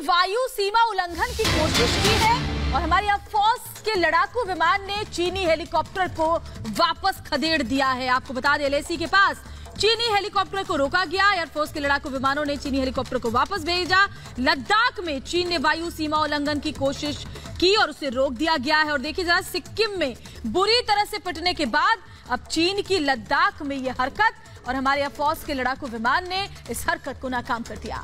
वायु सीमा उल्लंघन की कोशिश की है और हमारी एयरफोर्स के लड़ाकू विमान ने चीनी हेलीकॉप्टर को वापस खदेड़ दिया है। आपको बता दें, एलएसी के पास चीनी हेलीकॉप्टर को रोका गया। एयरफोर्स के लड़ाकू विमानों ने चीनी हेलीकॉप्टर को वापस भेजा। लद्दाख में चीन ने वायु सीमा उल्लंघन की कोशिश की और उसे रोक दिया गया है। और देखिए जरा, सिक्किम में बुरी तरह से पिटने के बाद अब चीन की लद्दाख में यह हरकत और हमारे एयरफोर्स के लड़ाकू विमान ने इस हरकत को नाकाम कर दिया।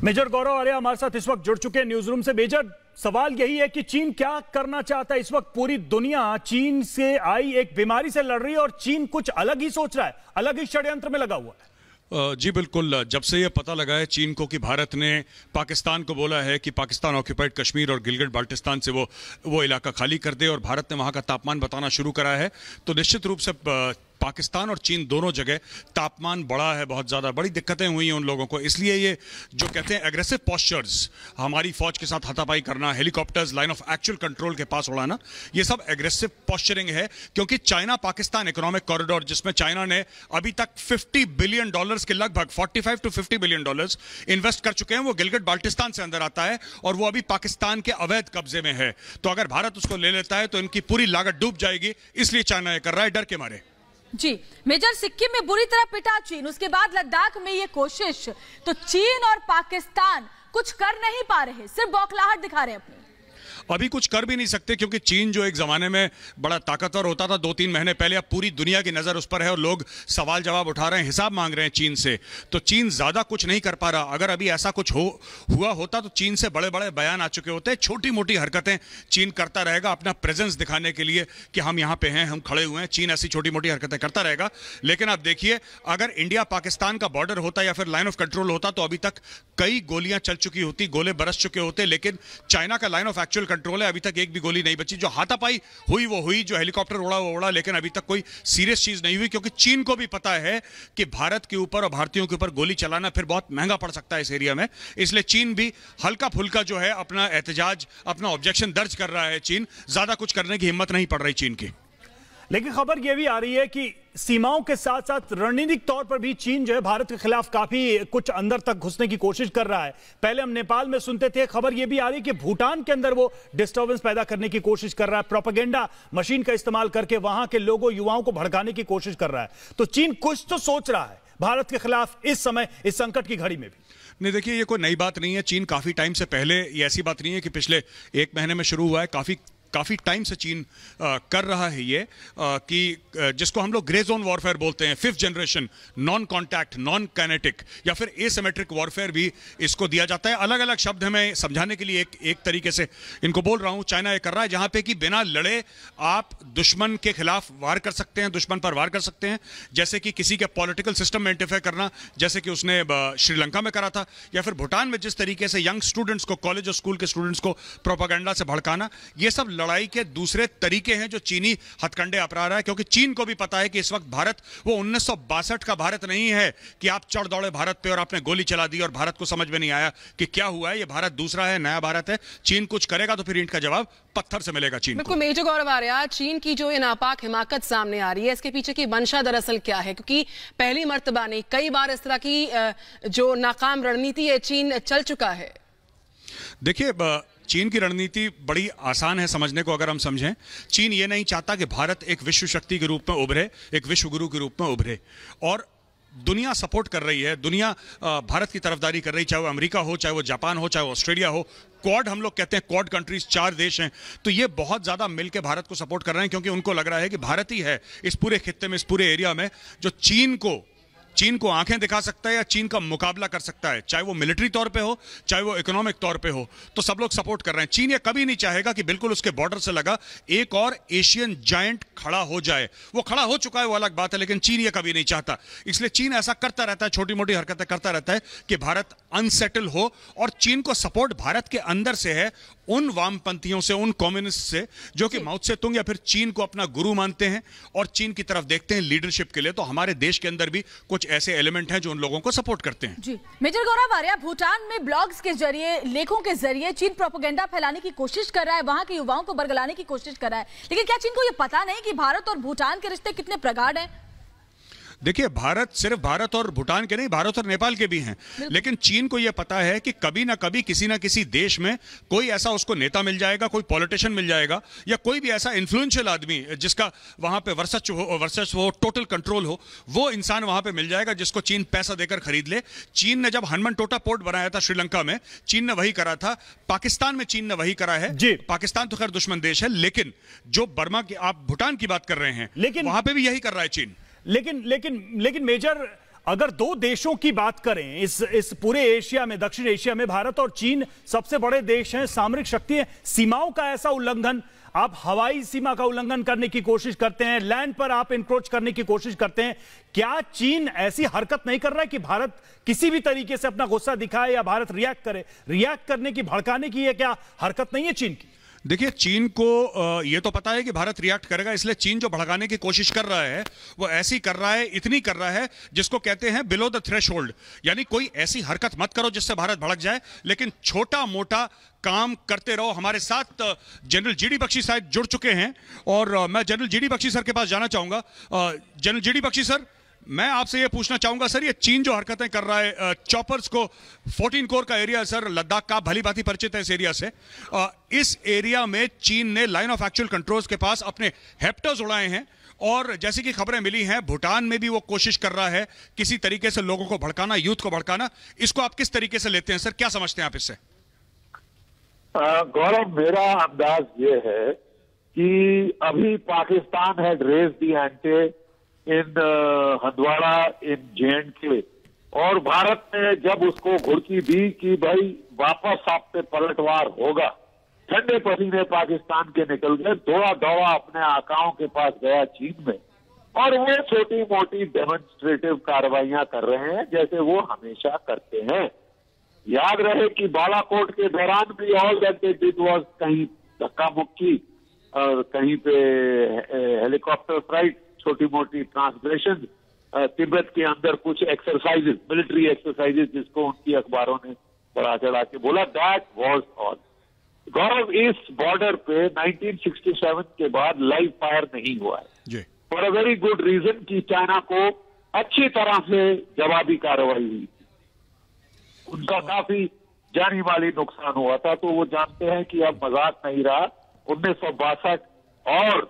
मेजर गौरव आर्या हमारे साथ इस वक्त जुड़ चुके हैं न्यूज रूम से। मेजर, सवाल यही है कि चीन क्या करना चाहता है? इस वक्त पूरी दुनिया चीन से आई एक बीमारी से लड़ रही है और चीन कुछ अलग ही सोच रहा है, अलग ही षड्यंत्र में लगा हुआ है। जी बिल्कुल, जब से ये पता लगा है चीन को कि भारत ने पाकिस्तान को बोला है कि पाकिस्तान ऑक्यूपाइड कश्मीर और गिलगिट बाल्टिस्तान से वो इलाका खाली कर दे और भारत ने वहां का तापमान बताना शुरू करा है, तो निश्चित रूप से पाकिस्तान और चीन दोनों जगह तापमान बढ़ा है, बहुत ज़्यादा बड़ी दिक्कतें हुई हैं उन लोगों को। इसलिए ये जो कहते हैं एग्रेसिव पॉस्चर्स, हमारी फौज के साथ हाथापाई करना, helicopters line of actual control के पास उड़ाना, ये सब एग्रेसिव पॉस्चरिंग है। क्योंकि चाइना पाकिस्तान इकोनॉमिक कॉरिडोर, जिसमें चाइना ने अभी तक $50 बिलियन के लगभग $45 to $50 बिलियन इन्वेस्ट कर चुके हैं, वो गिलगिट बाल्टिस्तान से अंदर आता है और वो अभी पाकिस्तान के अवैध कब्जे में है। तो अगर भारत उसको ले लेता है तो इनकी पूरी लागत डूब जाएगी, इसलिए चाइना ये कर रहा है डर के मारे। जी मेजर, सिक्किम में बुरी तरह पिटा चीन, उसके बाद लद्दाख में ये कोशिश, तो चीन और पाकिस्तान कुछ कर नहीं पा रहे, सिर्फ बौखलाहट दिखा रहे हैं अपनी। अभी कुछ कर भी नहीं सकते क्योंकि चीन जो एक जमाने में बड़ा ताकतवर होता था 2-3 महीने पहले, अब पूरी दुनिया की नजर उस पर है और लोग सवाल जवाब उठा रहे हैं, हिसाब मांग रहे हैं चीन से। तो चीन ज्यादा कुछ नहीं कर पा रहा। अगर अभी ऐसा कुछ हुआ होता तो चीन से बड़े बड़े बयान आ चुके होते। छोटी मोटी हरकतें चीन करता रहेगा अपना प्रेजेंस दिखाने के लिए कि हम यहाँ पे हैं, हम खड़े हुए हैं। चीन ऐसी छोटी मोटी हरकतें करता रहेगा। लेकिन आप देखिए, अगर इंडिया पाकिस्तान का बॉर्डर होता या फिर लाइन ऑफ कंट्रोल होता तो अभी तक कई गोलियां चल चुकी होती, गोले बरस चुके होते। लेकिन चाइना का लाइन ऑफ एक्चुअल कंट्रोल है, अभी तक एक भी गोली नहीं बची। जो हाथापाई हुई वो हुई, जो हेलीकॉप्टर उड़ा वो उड़ा, लेकिन अभी तक कोई सीरियस चीज नहीं हुई। क्योंकि चीन को भी पता है कि भारत के ऊपर और भारतीयों के ऊपर गोली चलाना फिर बहुत महंगा पड़ सकता है इस एरिया में। इसलिए चीन भी हल्का फुल्का जो है अपना एहतजाज, अपना ऑब्जेक्शन दर्ज कर रहा है। चीन ज्यादा कुछ करने की हिम्मत नहीं पड़ रही चीन की। लेकिन खबर यह भी आ रही है कि सीमाओं के साथ साथ रणनीतिक तौर पर भी चीन जो है भारत के खिलाफ काफी कुछ अंदर तक घुसने की कोशिश कर रहा है। पहले हम नेपाल में सुनते थे, खबर यह भी आ रही है कि भूटान के अंदर वो डिस्टर्बेंस पैदा करने की कोशिश कर रहा है, प्रोपेगेंडा मशीन का इस्तेमाल करके वहां के लोगों, युवाओं को भड़काने की कोशिश कर रहा है। तो चीन कुछ तो सोच रहा है भारत के खिलाफ इस समय, इस संकट की घड़ी में भी। नहीं, देखिए ये कोई नई बात नहीं है। चीन काफी टाइम से पहले, ये ऐसी बात नहीं है कि पिछले 1 महीने में शुरू हुआ है, काफी टाइम से चीन कर रहा है ये कि जिसको हम लोग ग्रे जोन वॉरफेयर बोलते हैं, 5th generation non contact, non kinetic या फिर एसिमेट्रिक वॉरफेयर भी इसको दिया जाता है। अलग अलग शब्द है, मैं समझाने के लिए एक तरीके से इनको बोल रहा हूं। चाइना ये कर रहा है जहां पे कि बिना लड़े आप दुश्मन के खिलाफ वार कर सकते हैं, दुश्मन पर वार कर सकते हैं। जैसे कि किसी के पॉलिटिकल सिस्टम में इंटरफेयर करना, जैसे कि उसने श्रीलंका में करा था, या फिर भूटान में जिस तरीके से यंग स्टूडेंट्स को, कॉलेज और स्कूल के स्टूडेंट्स को प्रोपेगेंडा से भड़काना, ये सब लड़ाई के दूसरे तरीके हैं जो चीनी हथकंडे अपना रहा है। क्योंकि चीन को भी पता है कि इस वक्त भारत वो 1962 का भारत नहीं है कि आप चढ़ दौड़े भारत पे और आपने गोली चला दी और भारत को समझ में नहीं आया कि क्या हुआ है। ये भारत दूसरा है, नया भारत है। चीन कुछ करेगा तो फिर ईंट का जवाब पत्थर से मिलेगा चीन को। मेजर गौरव आर्या, चीन की जो ये नापाक हिमाकत सामने आ रही है, इसके पीछे की मंशा दरअसल क्या है? क्योंकि पहली मर्तबा नहीं, कई बार इस तरह की जो नाकाम रणनीति है चीन चल चुका है। देखिए, चीन की रणनीति बड़ी आसान है समझने को अगर हम समझें। चीन ये नहीं चाहता कि भारत एक विश्व शक्ति के रूप में उभरे, एक विश्व गुरु के रूप में उभरे। और दुनिया सपोर्ट कर रही है, दुनिया भारत की तरफदारी कर रही, चाहे वो अमेरिका हो, चाहे वो जापान हो, चाहे वो ऑस्ट्रेलिया हो। क्वाड हम लोग कहते हैं, क्वाड कंट्रीज, 4 देश हैं, तो ये बहुत ज्यादा मिलकर भारत को सपोर्ट कर रहे हैं। क्योंकि उनको लग रहा है कि भारत ही है इस पूरे खित्ते में, इस पूरे एरिया में जो चीन को आंखें दिखा सकता है या चीन का मुकाबला कर सकता है, चाहे वो मिलिट्री तौर पे हो, चाहे वो इकोनॉमिक तौर पे हो। तो सब लोग सपोर्ट कर रहे हैं। चीन ये कभी नहीं चाहेगा कि बिल्कुल उसके बॉर्डर से लगा एक और एशियन जायंट खड़ा हो जाए। वो खड़ा हो चुका है, वो अलग बात है, लेकिन चीन ये कभी नहीं चाहता। इसलिए चीन ऐसा करता रहता है, छोटी मोटी हरकतें करता रहता है कि भारत अनसेटल हो। और चीन को सपोर्ट भारत के अंदर से है, उन वामपंथियों से, उन कम्युनिस्ट से जो कि माओ त्से तुंग या फिर चीन को अपना गुरु मानते हैं और चीन की तरफ देखते हैं लीडरशिप के लिए। तो हमारे देश के अंदर भी कुछ ऐसे एलिमेंट हैं जो उन लोगों को सपोर्ट करते हैं। जी मेजर गौरव आर्या, भूटान में ब्लॉग्स के जरिए, लेखों के जरिए चीन प्रोपेगेंडा फैलाने की कोशिश कर रहा है, वहां के युवाओं को बरगलाने की कोशिश कर रहा है। लेकिन क्या चीन को यह पता नहीं कि भारत और भूटान के रिश्ते कितने प्रगाढ़ हैं? देखिए, भारत सिर्फ भारत और भूटान के नहीं, भारत और नेपाल के भी हैं, लेकिन चीन को यह पता है कि कभी ना कभी किसी ना किसी देश में कोई ऐसा उसको नेता मिल जाएगा, कोई पॉलिटिशियन मिल जाएगा, या कोई भी ऐसा इन्फ्लुएंशियल आदमी जिसका वहां पे वर्चस्व हो, टोटल कंट्रोल हो, वो इंसान वहां पे मिल जाएगा जिसको चीन पैसा देकर खरीद ले। चीन ने जब हनुमानटोटा पोर्ट बनाया था श्रीलंका में, चीन ने वही करा था। पाकिस्तान में चीन ने वही करा है। पाकिस्तान तो खैर दुश्मन देश है, लेकिन जो बर्मा की, आप भूटान की बात कर रहे हैं, लेकिन वहां पे भी यही कर रहा है चीन। लेकिन मेजर, अगर दो देशों की बात करें इस पूरे एशिया में, दक्षिण एशिया में भारत और चीन सबसे बड़े देश हैं, सामरिक शक्ति है। सीमाओं का ऐसा उल्लंघन, आप हवाई सीमा का उल्लंघन करने की कोशिश करते हैं, लैंड पर आप इंक्रोच करने की कोशिश करते हैं, क्या चीन ऐसी हरकत नहीं कर रहा है कि भारत किसी भी तरीके से अपना गुस्सा दिखाए या भारत रिएक्ट करे? रिएक्ट करने की, भड़काने की, ये क्या हरकत नहीं है चीन की? देखिए, चीन को यह तो पता है कि भारत रिएक्ट करेगा, इसलिए चीन जो भड़काने की कोशिश कर रहा है वो ऐसी कर रहा है, इतनी कर रहा है जिसको कहते हैं बिलो द थ्रेशोल्ड। यानी कोई ऐसी हरकत मत करो जिससे भारत भड़क जाए, लेकिन छोटा मोटा काम करते रहो। हमारे साथ जनरल जीडी बख्शी साहब जुड़ चुके हैं और मैं जनरल जीडी बख्शी सर के पास जाना चाहूंगा। जनरल जीडी बख्शी सर, मैं आपसे यह पूछना चाहूंगा सर, ये चीन जो हरकतें कर रहा है, चॉपर्स को 14 कोर का एरिया सर, लद्दाख का भली भांति परिचित है इस एरिया से, इस एरिया में चीन ने लाइन ऑफ एक्चुअल कंट्रोल्स के पास अपने हेप्टर्स उड़ाए हैं और जैसी कि खबरें मिली हैं, भूटान में भी वो कोशिश कर रहा है किसी तरीके से लोगों को भड़काना, यूथ को भड़काना। इसको आप किस तरीके से लेते हैं सर, क्या समझते हैं आप इससे? गौरव, मेरा अंदाज ये है कि अभी Pakistan had raised the ante in Handwara, in JNK, और भारत ने जब उसको घुड़की दी कि भाई वापस आप पे पलटवार होगा, ठंडे पसीने पाकिस्तान के निकल गए, दौड़ा दौड़ा अपने आकाओं के पास गया चीन में, और वो छोटी मोटी डेमोन्स्ट्रेटिव कार्रवाइयां कर रहे हैं जैसे वो हमेशा करते हैं। याद रहे कि बालाकोट के दौरान भी all that they did was कहीं धक्का मुक्की और कहीं पे हेलीकॉप्टर फ्लाइट, छोटी मोटी ट्रांसग्रेशन, तिब्बत के अंदर कुछ एक्सरसाइजेस, मिलिट्री एक्सरसाइजेस, जिसको उनकी अखबारों ने बढ़ा चढ़ा के बोला, दैट वाज ऑल। गौरव, इस बॉर्डर पे 1967 के बाद लाइव फायर नहीं हुआ है, for a very good reason कि चाइना को अच्छी तरह से जवाबी कार्रवाई हुई, उनका काफी जानी माली नुकसान हुआ था, तो वो जानते हैं कि अब मजाक नहीं रहा। 1962 और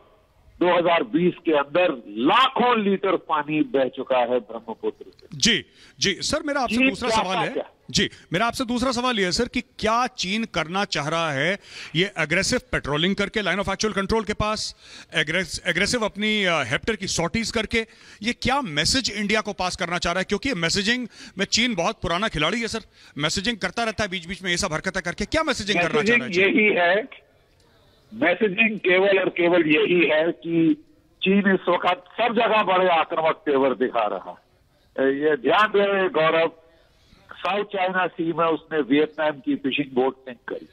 2020 के अंदर लाखों लीटर पानी बह चुका है ब्रह्मपुत्र से। जी सर, मेरा आपसे दूसरा सवाल है। जी, मेरा आपसे दूसरा सवाल यह है सर कि क्या चीन करना चाह रहा है ये एग्रेसिव पेट्रोलिंग करके लाइन ऑफ एक्चुअल कंट्रोल के पास, एग्रेसिव अपनी हेप्टर की सॉर्टीज करके, ये क्या मैसेज इंडिया को पास करना चाह रहा है? क्योंकि मैसेजिंग में चीन बहुत पुराना खिलाड़ी है सर, मैसेजिंग करता रहता है बीच बीच में ये सब हरकतें करके, क्या मैसेजिंग करना चाह रहा है? यही है मैसेजिंग, केवल और केवल यही है कि चीन इस वक्त सब जगह बड़े आक्रामक तेवर दिखा रहा है। ये ध्यान रहे गौरव, साउथ चाइना सी में उसने वियतनाम की फिशिंग बोट सिंक करी,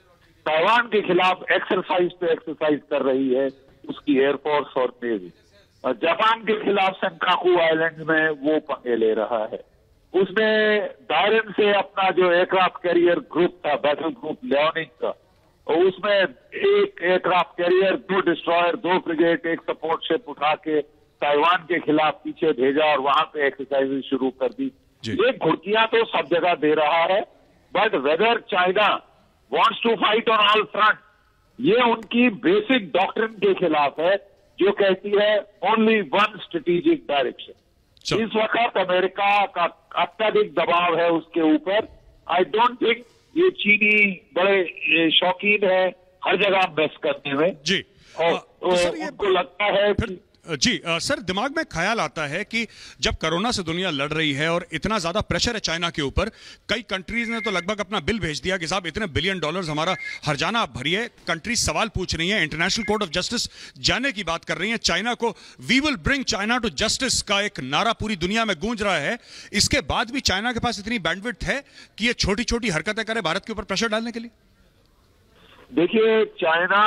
ताइवान के खिलाफ एक्सरसाइज पे एक्सरसाइज कर रही है उसकी एयरफोर्स और नेवी, और जापान के खिलाफ सेंकाकू आइलैंड में वो पंगे ले रहा है। उसने दायरन से अपना जो एयरक्राफ्ट कैरियर ग्रुप था, बैटल ग्रुप लियोनिंग का, उसमें एक एयरक्राफ्ट कैरियर, 2 डिस्ट्रॉयर, 2 फ्रिगेट, एक सपोर्ट शिप उठा के ताइवान के खिलाफ पीछे भेजा और वहां पे एक्सरसाइज शुरू कर दी। ये घुड़कियां तो सब जगह दे रहा है, but whether China wants to fight on all front, ये उनकी बेसिक डॉक्ट्रिन के खिलाफ है जो कहती है ओनली वन स्ट्रेटेजिक डायरेक्शन। इस वक्त अमेरिका का अत्यधिक दबाव है उसके ऊपर। आई डोंट थिंक ये चीनी बड़े शौकीन है हर जगह बेस करने में जी, और उनको लगता है कि जी सर, दिमाग में ख्याल आता है कि जब कोरोना से दुनिया लड़ रही है और इतना ज्यादा प्रेशर है चाइना के ऊपर, कई कंट्रीज ने तो लगभग अपना बिल भेज दिया कि साहब इतने $1 बिलियन हमारा हर्जाना आप भरिए। कंट्रीज सवाल पूछ रही हैं, इंटरनेशनल कोर्ट ऑफ जस्टिस जाने की बात कर रही हैं चाइना को, we will bring China to justice का एक नारा पूरी दुनिया में गूंज रहा है। इसके बाद भी चाइना के पास इतनी बैंडविड्थ है कि ये छोटी छोटी हरकतें करे भारत के ऊपर प्रेशर डालने के लिए? देखिए, चाइना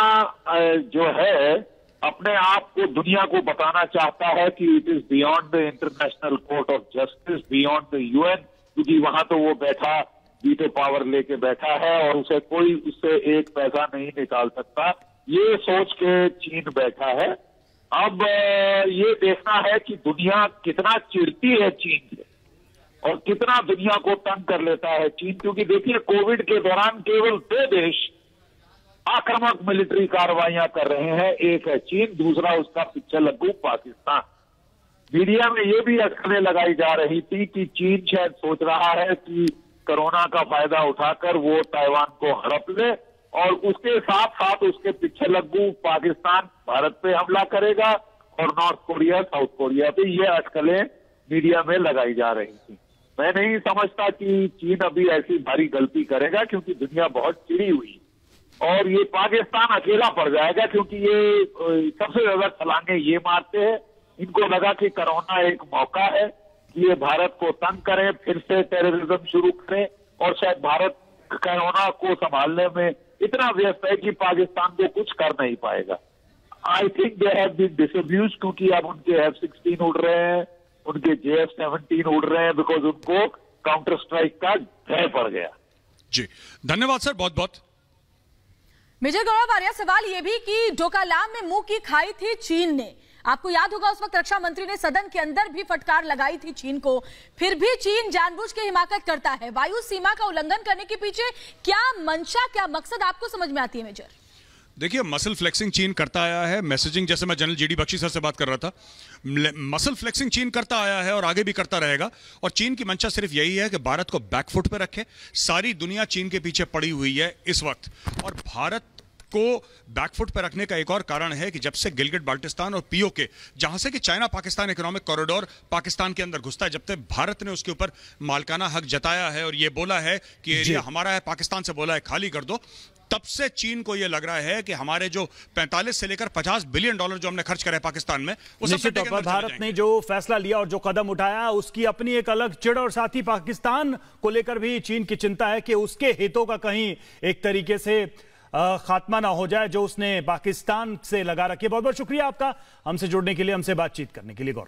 जो है अपने आप को दुनिया को बताना चाहता है कि it is beyond the international court of justice, beyond the UN, क्योंकि वहां तो वो बैठा वीटो पावर लेके बैठा है और उसे कोई उससे एक पैसा नहीं निकाल सकता, ये सोच के चीन बैठा है। अब ये देखना है कि दुनिया कितना चिढ़ती है चीन से और कितना दुनिया को तंग कर लेता है चीन, क्योंकि देखिए कोविड के दौरान केवल 2 देश आक्रामक मिलिट्री कार्रवाइयां कर रहे हैं, एक है चीन, दूसरा उसका पिछले लग्गू पाकिस्तान। मीडिया में ये भी अटकलें लगाई जा रही थी कि चीन शायद सोच रहा है कि कोरोना का फायदा उठाकर वो ताइवान को हड़प ले और उसके साथ साथ उसके पीछे लग्गू पाकिस्तान भारत पे हमला करेगा और नॉर्थ कोरिया साउथ कोरिया पे, ये अटकलें मीडिया में लगाई जा रही थी। मैं नहीं समझता कि चीन अभी ऐसी भारी गलती करेगा, क्योंकि दुनिया बहुत चिड़ी हुई और ये पाकिस्तान अकेला पड़ जाएगा, क्योंकि ये सबसे ज्यादा छलांगे ये मारते हैं। इनको लगा कि कोरोना एक मौका है कि ये भारत को तंग करें, फिर से टेररिज्म शुरू करें और शायद भारत कोरोना को संभालने में इतना व्यस्त है कि पाकिस्तान को कुछ कर नहीं पाएगा। I think they have been disabused, क्योंकि अब उनके F-16 उड़ रहे हैं, उनके JF-17 उड़ रहे हैं, बिकॉज उनको काउंटर स्ट्राइक का भय पड़ गया। जी धन्यवाद सर, बहुत बहुत। मेजर गौरव आर्या, सवाल यह भी कि डोकालाम में मुंह की खाई थी चीन ने। आपको याद होगा उस वक्त रक्षा मंत्री ने सदन के अंदर भी फटकार लगाई थी चीन को, फिर भी चीन जानबूझ के हिमाकत करता है। वायु सीमा का उल्लंघन करने के पीछे क्या मंशा, क्या मकसद आपको समझ में आती है मेजर? देखिए, मसल फ्लेक्सिंग चीन करता आया है, मैसेजिंग, जैसे मैं जनरल जीडी बख्शी सर से बात कर रहा था, मसल फ्लेक्सिंग चीन करता आया है और आगे भी करता रहेगा। और चीन की मंशा सिर्फ यही है कि भारत को बैकफुट पे रखे। सारी दुनिया चीन के पीछे पड़ी हुई है इस वक्त, और भारत को बैकफुट पर रखने का एक और कारण है कि जब से गिलगिट बाल्टिस्तान और पीओके, जहां से कि China Pakistan economic corridor Pakistan के अंदर घुसता है, जब तक भारत ने उसके ऊपर मालिकाना हक जताया है और ये बोला है कि एरिया हमारा है, पाकिस्तान से बोला है खाली कर दो, तब से चीन को यह लग रहा है कि हमारे जो 45 से लेकर $50 बिलियन जो हमने खर्च करे पाकिस्तान में, वो निश्चित तौर पर भारत ने जो फैसला लिया और जो कदम उठाया उसकी अपनी एक अलग चिड़, और साथ ही पाकिस्तान को लेकर भी चीन की चिंता है कि उसके हितों का कहीं एक तरीके से खात्मा ना हो जाए जो उसने पाकिस्तान से लगा रखी है। बहुत बहुत शुक्रिया आपका हमसे जुड़ने के लिए, हमसे बातचीत करने के लिए गौरव।